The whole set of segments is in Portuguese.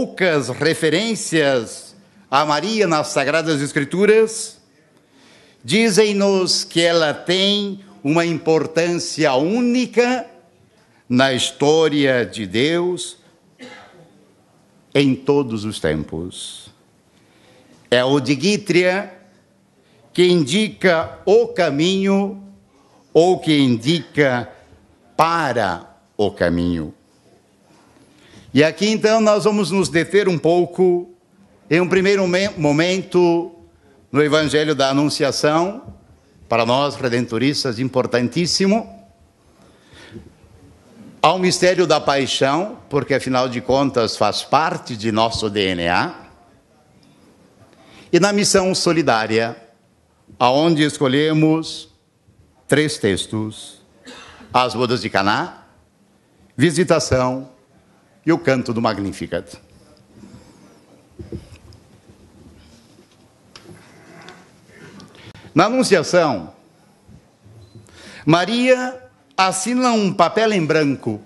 poucas referências a Maria nas Sagradas Escrituras dizem-nos que ela tem uma importância única na história de Deus em todos os tempos. É o digítria que indica o caminho ou que indica para o caminho. E aqui então nós vamos nos deter um pouco, em um primeiro momento, no Evangelho da Anunciação, para nós redentoristas importantíssimo, ao mistério da paixão, porque afinal de contas faz parte de nosso DNA, e na missão solidária, aonde escolhemos 3 textos: as bodas de Caná, visitação e o canto do Magnificat. Na Anunciação, Maria assina um papel em branco.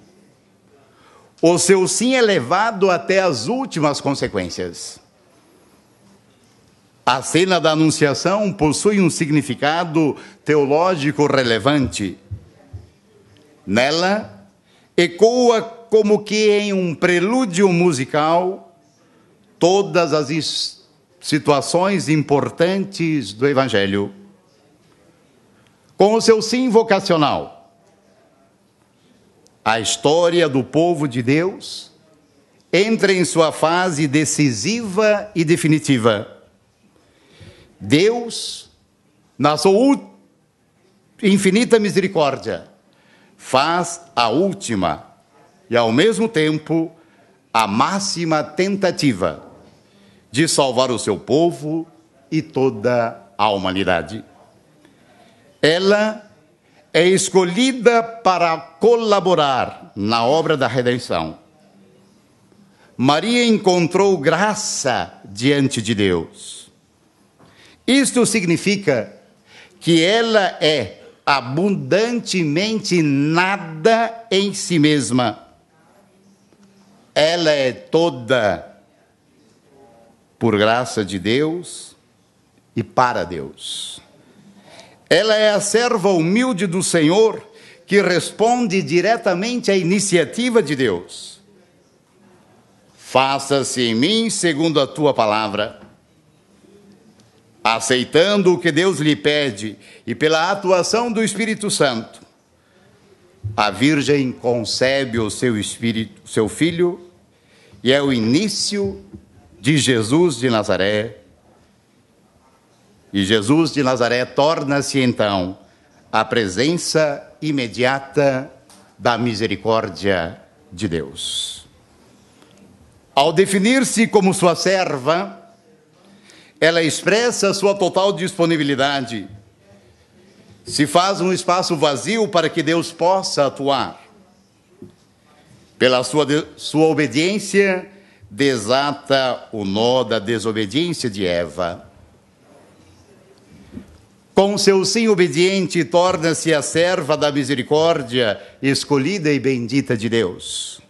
O seu sim é levado até as últimas consequências. A cena da Anunciação possui um significado teológico relevante. Nela, ecoa como que em um prelúdio musical todas as situações importantes do Evangelho. Com o seu sim vocacional, a história do povo de Deus entra em sua fase decisiva e definitiva. Deus, na sua infinita misericórdia, faz a última e, ao mesmo tempo, a máxima tentativa de salvar o seu povo e toda a humanidade. Ela é escolhida para colaborar na obra da redenção. Maria encontrou graça diante de Deus. Isto significa que ela é abundantemente nada em si mesma. Ela é toda por graça de Deus e para Deus. Ela é a serva humilde do Senhor que responde diretamente à iniciativa de Deus. Faça-se em mim segundo a tua palavra. Aceitando o que Deus lhe pede e pela atuação do Espírito Santo, a Virgem concebe o seu Espírito, seu Filho, e é o início de Jesus de Nazaré. E Jesus de Nazaré torna-se, então, a presença imediata da misericórdia de Deus. Ao definir-se como sua serva, ela expressa sua total disponibilidade. Se faz um espaço vazio para que Deus possa atuar. Pela sua obediência, desata o nó da desobediência de Eva. Com seu sim obediente, torna-se a serva da misericórdia, escolhida e bendita de Deus.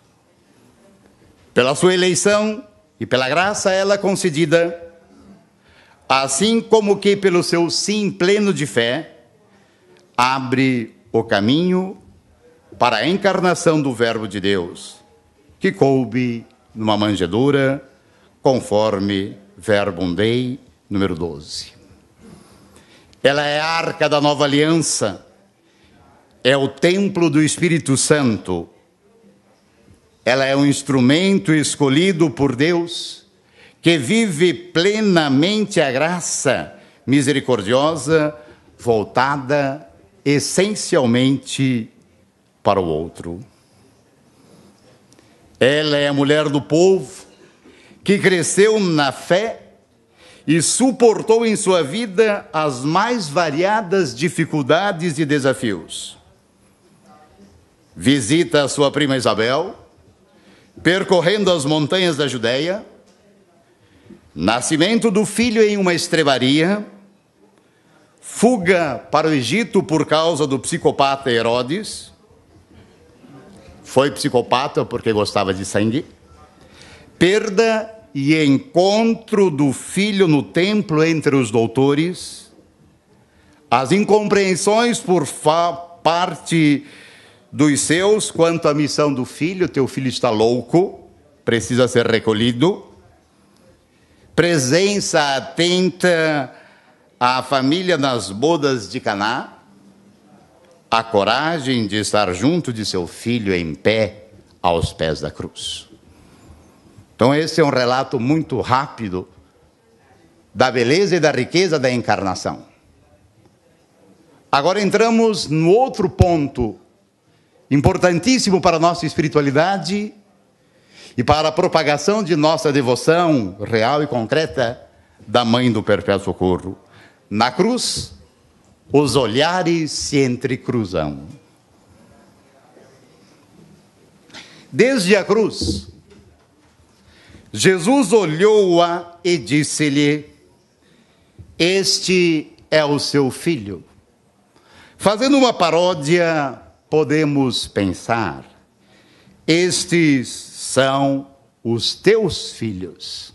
Pela sua eleição e pela graça a ela concedida, assim como que pelo seu sim pleno de fé, abre o caminho para a encarnação do Verbo de Deus, que coube numa manjedoura, conforme Verbum Dei, número 12. Ela é a arca da nova aliança, é o templo do Espírito Santo. Ela é um instrumento escolhido por Deus, que vive plenamente a graça misericordiosa, voltada essencialmente para o outro. Ela é a mulher do povo, que cresceu na fé e suportou em sua vida as mais variadas dificuldades e desafios. Visita a sua prima Isabel, percorrendo as montanhas da Judéia, nascimento do filho em uma estrebaria, fuga para o Egito por causa do psicopata Herodes, foi psicopata porque gostava de sangue, perda e encontro do filho no templo entre os doutores, as incompreensões por parte dos seus quanto à missão do filho, teu filho está louco, precisa ser recolhido, presença atenta à família nas bodas de Caná, a coragem de estar junto de seu filho em pé aos pés da cruz. Então esse é um relato muito rápido da beleza e da riqueza da encarnação. Agora entramos no outro ponto importantíssimo para a nossa espiritualidade e para a propagação de nossa devoção real e concreta da Mãe do Perpétuo Socorro. Na cruz, os olhares se entrecruzam. Desde a cruz, Jesus olhou-a e disse-lhe: este é o seu filho. Fazendo uma paródia, podemos pensar: estes são os teus filhos.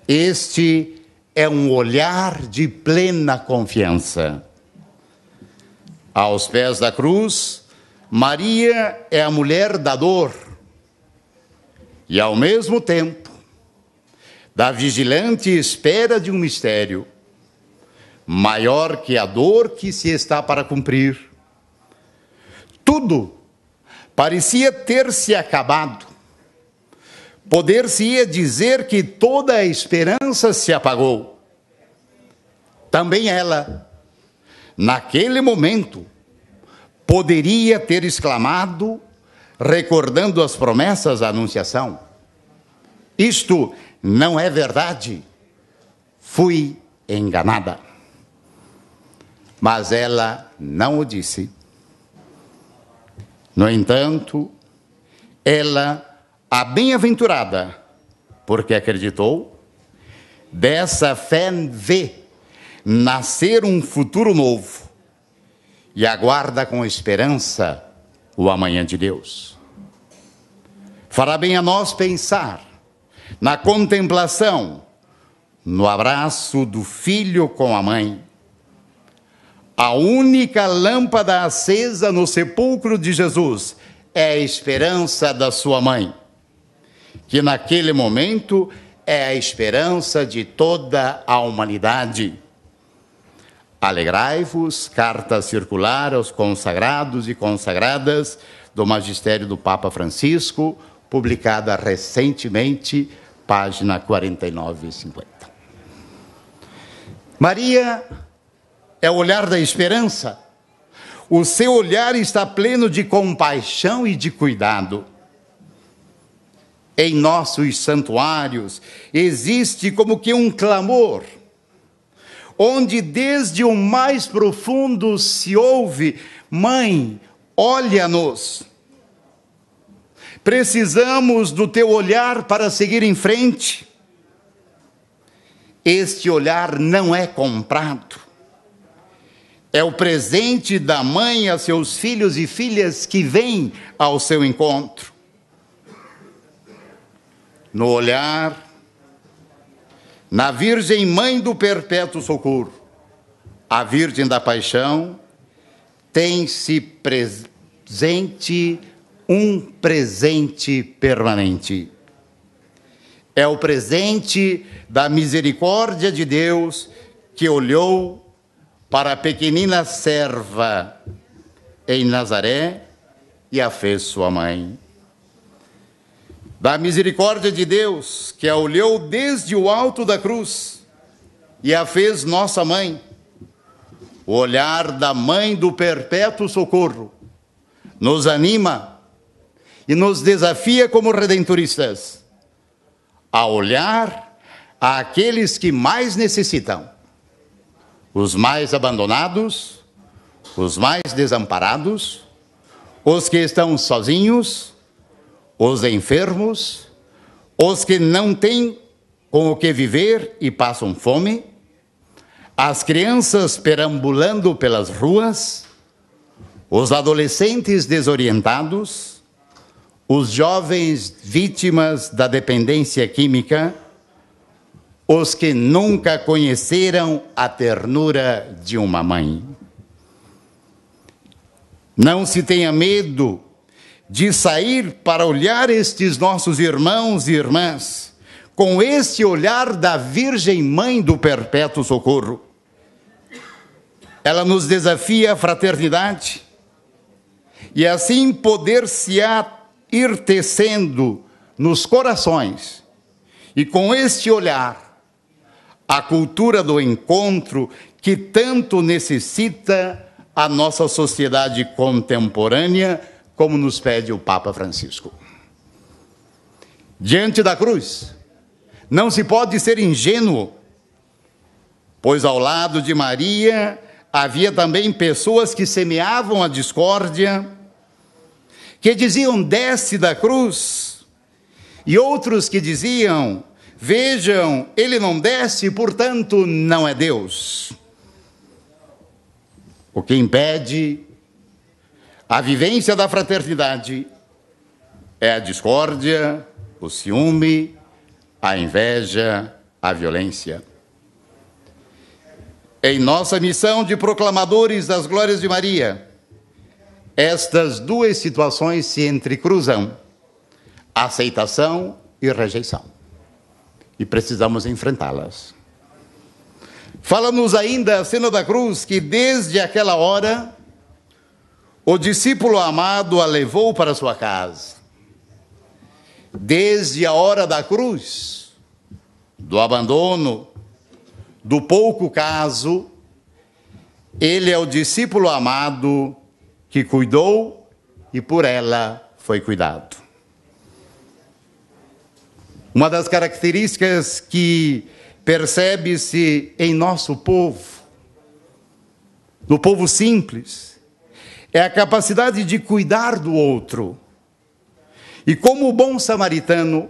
Este é um olhar de plena confiança. Aos pés da cruz, Maria é a mulher da dor e, ao mesmo tempo, da vigilante espera de um mistério maior que a dor que se está para cumprir. Tudo parecia ter se acabado. Poder-se-ia dizer que toda a esperança se apagou. Também ela, naquele momento, poderia ter exclamado, recordando as promessas da Anunciação: isto não é verdade, fui enganada. Mas ela não o disse. No entanto, ela, a bem-aventurada, porque acreditou, dessa fé vê nascer um futuro novo e aguarda com esperança o amanhã de Deus. Fará bem a nós pensar na contemplação, no abraço do filho com a mãe. A única lâmpada acesa no sepulcro de Jesus é a esperança da sua mãe, que naquele momento é a esperança de toda a humanidade. Alegrai-vos, carta circular aos consagrados e consagradas do Magistério do Papa Francisco, publicada recentemente, página 49 e 50. Maria é o olhar da esperança. O seu olhar está pleno de compaixão e de cuidado. Em nossos santuários existe como que um clamor, onde desde o mais profundo se ouve: Mãe, olha-nos. Precisamos do teu olhar para seguir em frente. Este olhar não é comprado. É o presente da mãe a seus filhos e filhas que vêm ao seu encontro. No olhar, na Virgem Mãe do Perpétuo Socorro, a Virgem da Paixão, tem-se presente um presente permanente. É o presente da misericórdia de Deus que olhou para a pequenina serva em Nazaré e a fez sua mãe. Da misericórdia de Deus que a olhou desde o alto da cruz e a fez nossa mãe. O olhar da Mãe do Perpétuo Socorro nos anima e nos desafia como redentoristas a olhar àqueles que mais necessitam, os mais abandonados, os mais desamparados, os que estão sozinhos, os enfermos, os que não têm com o que viver e passam fome, as crianças perambulando pelas ruas, os adolescentes desorientados, os jovens vítimas da dependência química, os que nunca conheceram a ternura de uma mãe. Não se tenha medo de sair para olhar estes nossos irmãos e irmãs com este olhar da Virgem Mãe do Perpétuo Socorro. Ela nos desafia à fraternidade e assim poder-se-á ir tecendo nos corações e com este olhar a cultura do encontro que tanto necessita a nossa sociedade contemporânea, como nos pede o Papa Francisco. Diante da cruz, não se pode ser ingênuo, pois ao lado de Maria havia também pessoas que semeavam a discórdia, que diziam, desce da cruz, e outros que diziam, vejam, ele não desce, portanto não é Deus. O que impede a vivência da fraternidade é a discórdia, o ciúme, a inveja, a violência. Em nossa missão de proclamadores das glórias de Maria, estas duas situações se entrecruzam, aceitação e rejeição, e precisamos enfrentá-las. Fala-nos ainda a cena da cruz, que desde aquela hora, o discípulo amado a levou para sua casa. Desde a hora da cruz, do abandono, do pouco caso, ele é o discípulo amado que cuidou e por ela foi cuidado. Uma das características que percebe-se em nosso povo, no povo simples, é a capacidade de cuidar do outro. E como o bom samaritano,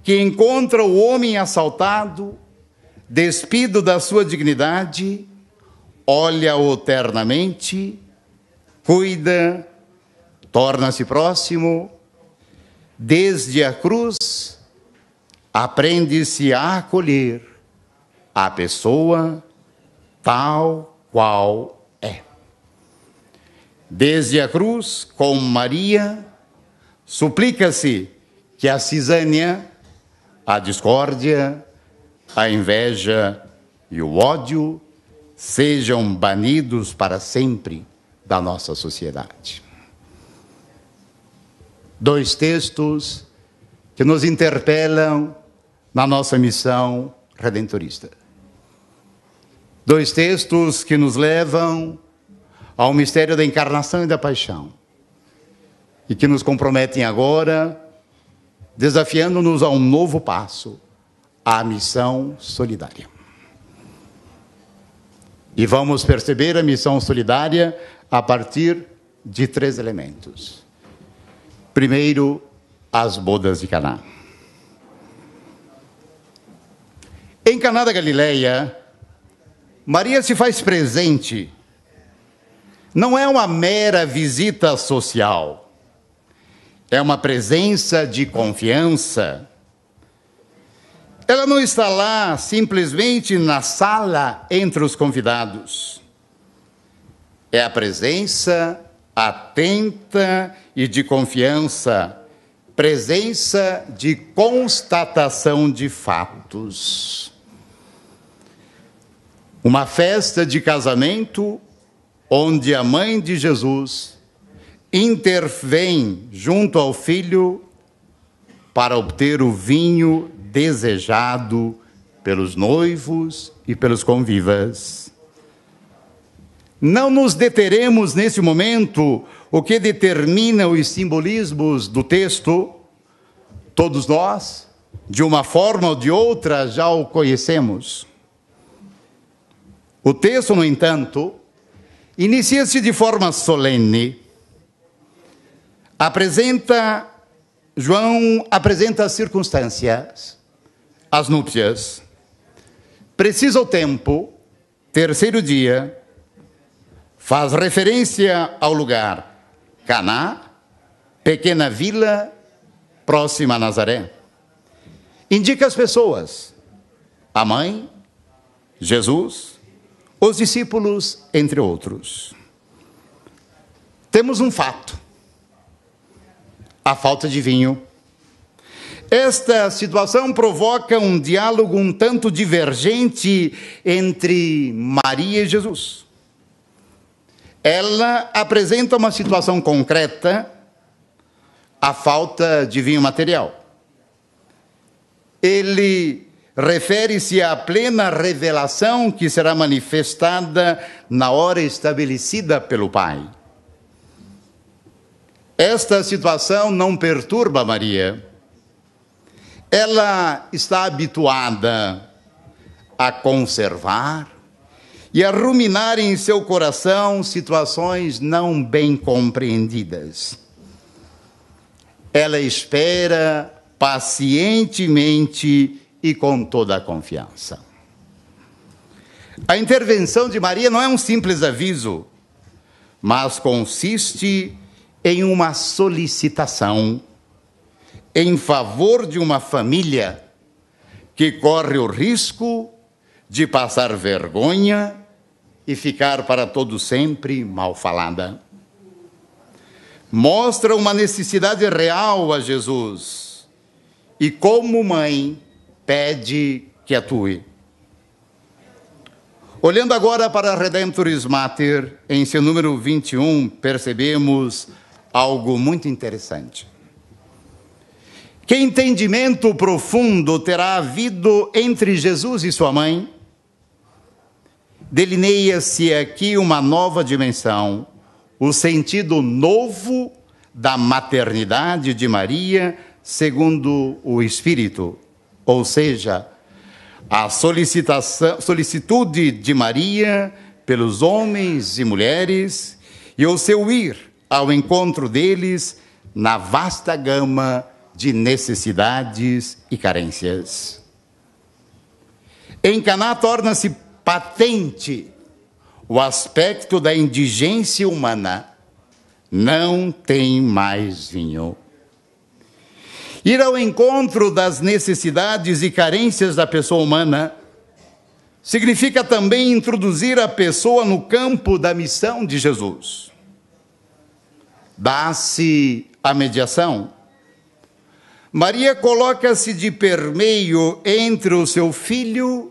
que encontra o homem assaltado, despido da sua dignidade, olha-o ternamente, cuida, torna-se próximo, desde a cruz, aprende-se a acolher a pessoa tal qual é. Desde a cruz, com Maria, suplica-se que a cisânia, a discórdia, a inveja e o ódio sejam banidos para sempre da nossa sociedade. Dois textos que nos interpelam na nossa missão redentorista. Dois textos que nos levam ao mistério da encarnação e da paixão, e que nos comprometem agora, desafiando-nos a um novo passo, a missão solidária. E vamos perceber a missão solidária a partir de três elementos. Primeiro, as bodas de Caná. Em Caná da Galileia, Maria se faz presente. Não é uma mera visita social, é uma presença de confiança. Ela não está lá simplesmente na sala entre os convidados. É a presença atenta e de confiança, presença de constatação de fatos. Uma festa de casamento onde a mãe de Jesus intervém junto ao filho para obter o vinho desejado pelos noivos e pelos convivas. Não nos deteremos nesse momento, o que determina os simbolismos do texto. Todos nós, de uma forma ou de outra, já o conhecemos. O texto, no entanto, inicia-se de forma solene. João apresenta as circunstâncias, as núpcias. Precisa o tempo, terceiro dia, faz referência ao lugar Caná, pequena vila próxima a Nazaré. Indica as pessoas, a mãe, Jesus, os discípulos, entre outros. Temos um fato: a falta de vinho. Esta situação provoca um diálogo um tanto divergente entre Maria e Jesus. Ela apresenta uma situação concreta, a falta de vinho material. Ele refere-se à plena revelação que será manifestada na hora estabelecida pelo Pai. Esta situação não perturba Maria. Ela está habituada a conservar e a ruminar em seu coração situações não bem compreendidas. Ela espera pacientemente e com toda a confiança. A intervenção de Maria não é um simples aviso, mas consiste em uma solicitação em favor de uma família que corre o risco de passar vergonha e ficar para todo sempre mal falada. Mostra uma necessidade real a Jesus e, como mãe, pede que atue. Olhando agora para a Redemptoris Mater, em seu número 21, percebemos algo muito interessante. Que entendimento profundo terá havido entre Jesus e sua mãe? Delineia-se aqui uma nova dimensão, o sentido novo da maternidade de Maria, segundo o Espírito, ou seja, a solicitude de Maria pelos homens e mulheres e o seu ir ao encontro deles na vasta gama de necessidades e carências. Em Caná torna-se patente o aspecto da indigência humana. Não tem mais vinho. Ir ao encontro das necessidades e carências da pessoa humana significa também introduzir a pessoa no campo da missão de Jesus. Dá-se a mediação. Maria coloca-se de permeio entre o seu filho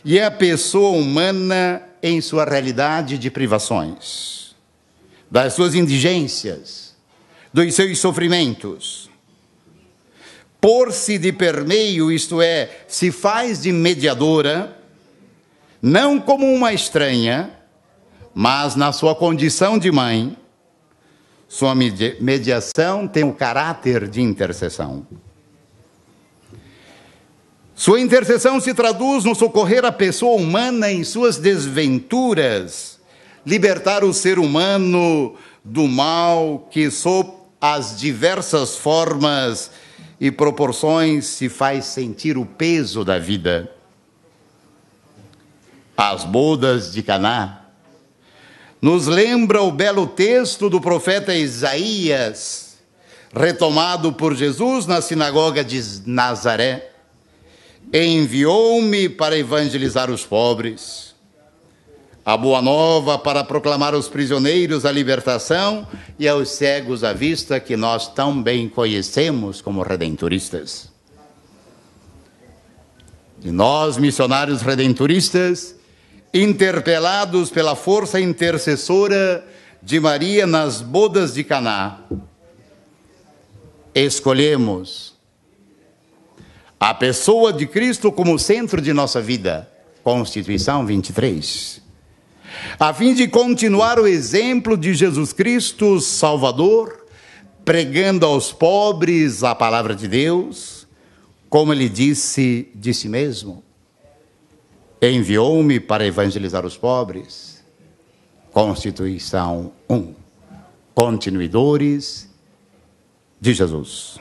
e a pessoa humana em sua realidade de privações, das suas indigências, dos seus sofrimentos. Pôr-se de permeio, isto é, se faz de mediadora, não como uma estranha, mas na sua condição de mãe. Sua mediação tem o caráter de intercessão. Sua intercessão se traduz no socorrer a pessoa humana em suas desventuras, libertar o ser humano do mal que, sob as diversas formas e proporções, se faz sentir o peso da vida. As bodas de Caná nos lembra o belo texto do profeta Isaías, retomado por Jesus na sinagoga de Nazaré. Enviou-me para evangelizar os pobres, a boa nova para proclamar aos prisioneiros a libertação e aos cegos a vista, que nós tão bem conhecemos como redentoristas. E nós, missionários redentoristas, interpelados pela força intercessora de Maria nas bodas de Caná, escolhemos a pessoa de Cristo como centro de nossa vida, Constituição 23, a fim de continuar o exemplo de Jesus Cristo, Salvador, pregando aos pobres a palavra de Deus, como ele disse de si mesmo: enviou-me para evangelizar os pobres. Constituição 1. Continuidores de Jesus.